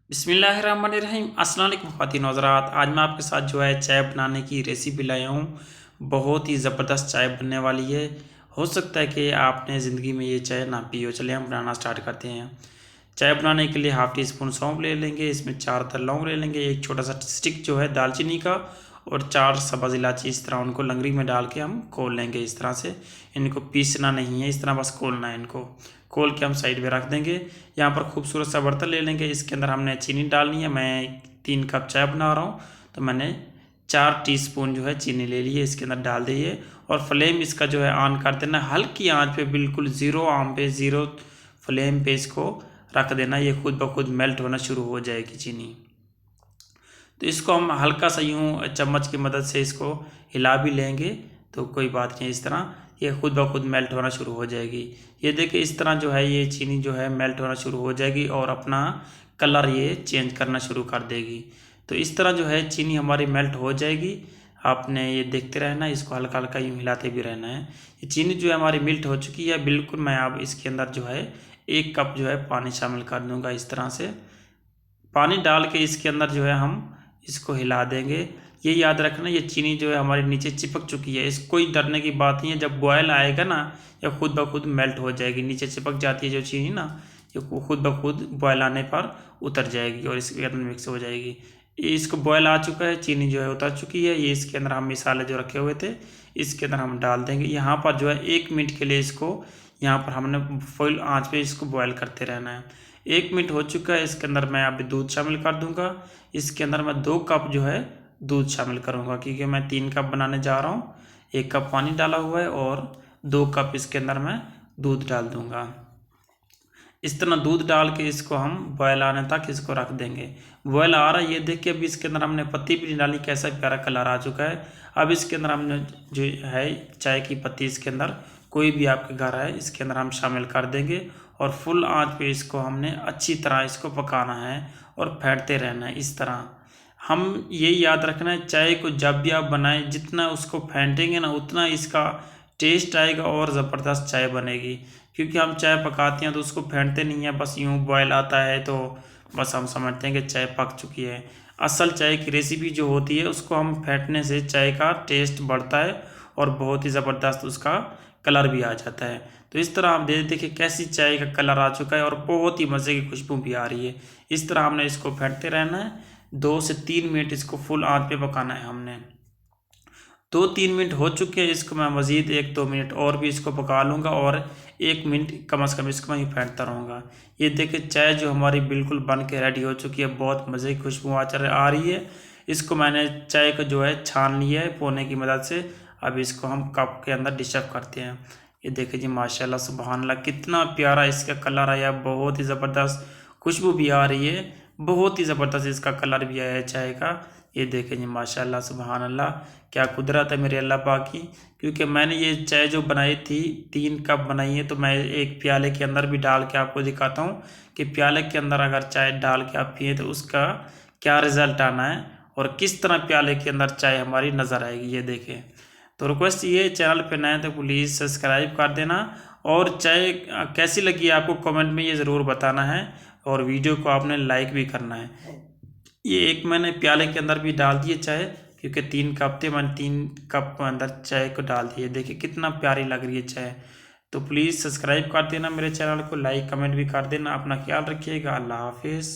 बिस्मिल्लाहिर्रहमानिर्रहीम। अस्सलाम वालेकुम ख़वातीन हज़रात। आज मैं आपके साथ चाय बनाने की रेसिपी लाया हूँ। बहुत ही ज़बरदस्त चाय बनने वाली है। हो सकता है कि आपने ज़िंदगी में ये चाय ना पी हो। चलिए हम बनाना स्टार्ट करते हैं। चाय बनाने के लिए हाफ़ टी स्पून सौंफ ले लेंगे, इसमें 4 लौंग ले लेंगे, एक छोटा सा स्टिक दालचीनी का, और 4 सब्ज़ इलायची। इस तरह उनको लंगड़ी में डाल के हम घोल लेंगे। इस तरह से इनको पीसना नहीं है, इस तरह बस घोलना है। इनको खोल के हम साइड में रख देंगे। यहाँ पर खूबसूरत सा बर्तन ले लेंगे, इसके अंदर हमने चीनी डालनी है। मैं 3 कप चाय बना रहा हूँ तो मैंने 4 टीस्पून चीनी ले ली है, इसके अंदर डाल दिए। और फ्लेम इसका ऑन कर देना, हल्की आंच पे, बिल्कुल ज़ीरो आंच पे, ज़ीरो फ्लेम पे इसको रख देना। ये खुद ब खुद मेल्ट होना शुरू हो जाएगी चीनी। तो इसको हम हल्का सा यूँ चम्मच की मदद से इसको हिला भी लेंगे तो कोई बात नहीं। इस तरह ये खुद ब खुद मेल्ट होना शुरू हो जाएगी। ये देखिए इस तरह ये चीनी मेल्ट होना शुरू हो जाएगी और अपना कलर ये चेंज करना शुरू कर देगी। तो इस तरह चीनी हमारी मेल्ट हो जाएगी। आपने ये देखते रहना, इसको हल्का हल्का यूँ हिलाते भी रहना है। ये चीनी हमारी मेल्ट हो चुकी है बिल्कुल। मैं अब इसके अंदर 1 कप पानी शामिल कर दूँगा। इस तरह से पानी डाल के इसके अंदर हम इसको हिला देंगे। ये याद रखना, ये चीनी हमारे नीचे चिपक चुकी है। इस कोई डरने की बात नहीं है। जब बॉयल आएगा ना, ये खुद ब खुद मेल्ट हो जाएगी। नीचे चिपक जाती है चीनी ना, ये खुद ब खुद बॉयल आने पर उतर जाएगी और इसके अंदर मिक्स हो जाएगी। ये इसको बॉयल आ चुका है, चीनी उतर चुकी है। ये इसके अंदर हम मसाले रखे हुए थे इसके अंदर हम डाल देंगे। यहाँ पर 1 मिनट के लिए इसको यहाँ पर हमने फुल आँच पे इसको बॉयल करते रहना है। 1 मिनट हो चुका है। इसके अंदर मैं अभी दूध शामिल कर दूंगा। इसके अंदर मैं 2 कप दूध शामिल करूंगा, क्योंकि मैं 3 कप बनाने जा रहा हूँ। 1 कप पानी डाला हुआ है और 2 कप इसके अंदर मैं दूध डाल दूंगा। इस तरह दूध डाल के इसको हम बॉयल आने तक इसको रख देंगे। बॉयल आ रहा है, ये देख के अभी इसके अंदर हमने पत्ती भी नहीं डाली, कैसा प्यारा कलर आ चुका है। अब इसके अंदर हमने चाय की पत्ती इसके अंदर कोई भी आपके घर है इसके अंदर हम शामिल कर देंगे। और फुल आंच पे इसको हमने अच्छी तरह इसको पकाना है और फेंटते रहना है। इस तरह हम ये याद रखना है, चाय को जब भी आप बनाएं, जितना उसको फेंटेंगे ना उतना इसका टेस्ट आएगा और ज़बरदस्त चाय बनेगी। क्योंकि हम चाय पकाते हैं तो उसको फेंटते नहीं हैं, बस यूँ बॉयल आता है तो बस हम समझते हैं कि चाय पक चुकी है। असल चाय की रेसिपी होती है उसको हम फेंटने से चाय का टेस्ट बढ़ता है और बहुत ही ज़बरदस्त उसका कलर भी आ जाता है। तो इस तरह हम देखिए कैसी चाय का कलर आ चुका है और बहुत ही मज़े की खुशबू भी आ रही है। इस तरह हमने इसको फेंटते रहना है। 2 से 3 मिनट इसको फुल आंच पे पकाना है हमने। 2-3 मिनट हो चुके हैं, इसको मैं मज़ीद 1-2 मिनट और भी इसको पका लूँगा और 1 मिनट कम से कम इसको मैं यूँ फेंटता रहूँगा। ये देखिए चाय हमारी बिल्कुल बन के रेडी हो चुकी है। बहुत मज़े की खुशबू आ रही है। इसको मैंने चाय को छान लिया है पोने की मदद से। अब इसको हम कप के अंदर डिश अप करते हैं। ये देखिए जी, माशाल्लाह सुभान अल्लाह, कितना प्यारा इसका कलर आया। बहुत ही ज़बरदस्त खुशबू भी आ रही है, बहुत ही ज़बरदस्त इसका कलर भी आया है चाय का। ये देखें जी, माशाल्लाह सुभान अल्लाह, क्या कुदरत है मेरे अल्लाह पाक की। क्योंकि मैंने ये चाय बनाई थी 3 कप बनाई है, तो मैं एक प्याले के अंदर भी डाल के आपको दिखाता हूँ कि प्याले के अंदर अगर चाय डाल के आप पिए तो उसका क्या रिज़ल्ट आना है और किस तरह प्याले के अंदर चाय हमारी नज़र आएगी। ये देखें। तो रिक्वेस्ट ये, चैनल पे नए तो प्लीज़ सब्सक्राइब कर देना। और चाय कैसी लगी आपको कमेंट में ये ज़रूर बताना है और वीडियो को आपने लाइक भी करना है। ये एक मैंने प्याले के अंदर भी डाल दिए चाय, क्योंकि 3 कप थे, मैंने 3 कप अंदर चाय को डाल दिए। देखिए कितना प्यारी लग रही है चाय। तो प्लीज़ सब्सक्राइब कर देना मेरे चैनल को, लाइक कमेंट भी कर देना। अपना ख्याल रखिएगा। अल्लाह हाफिज़।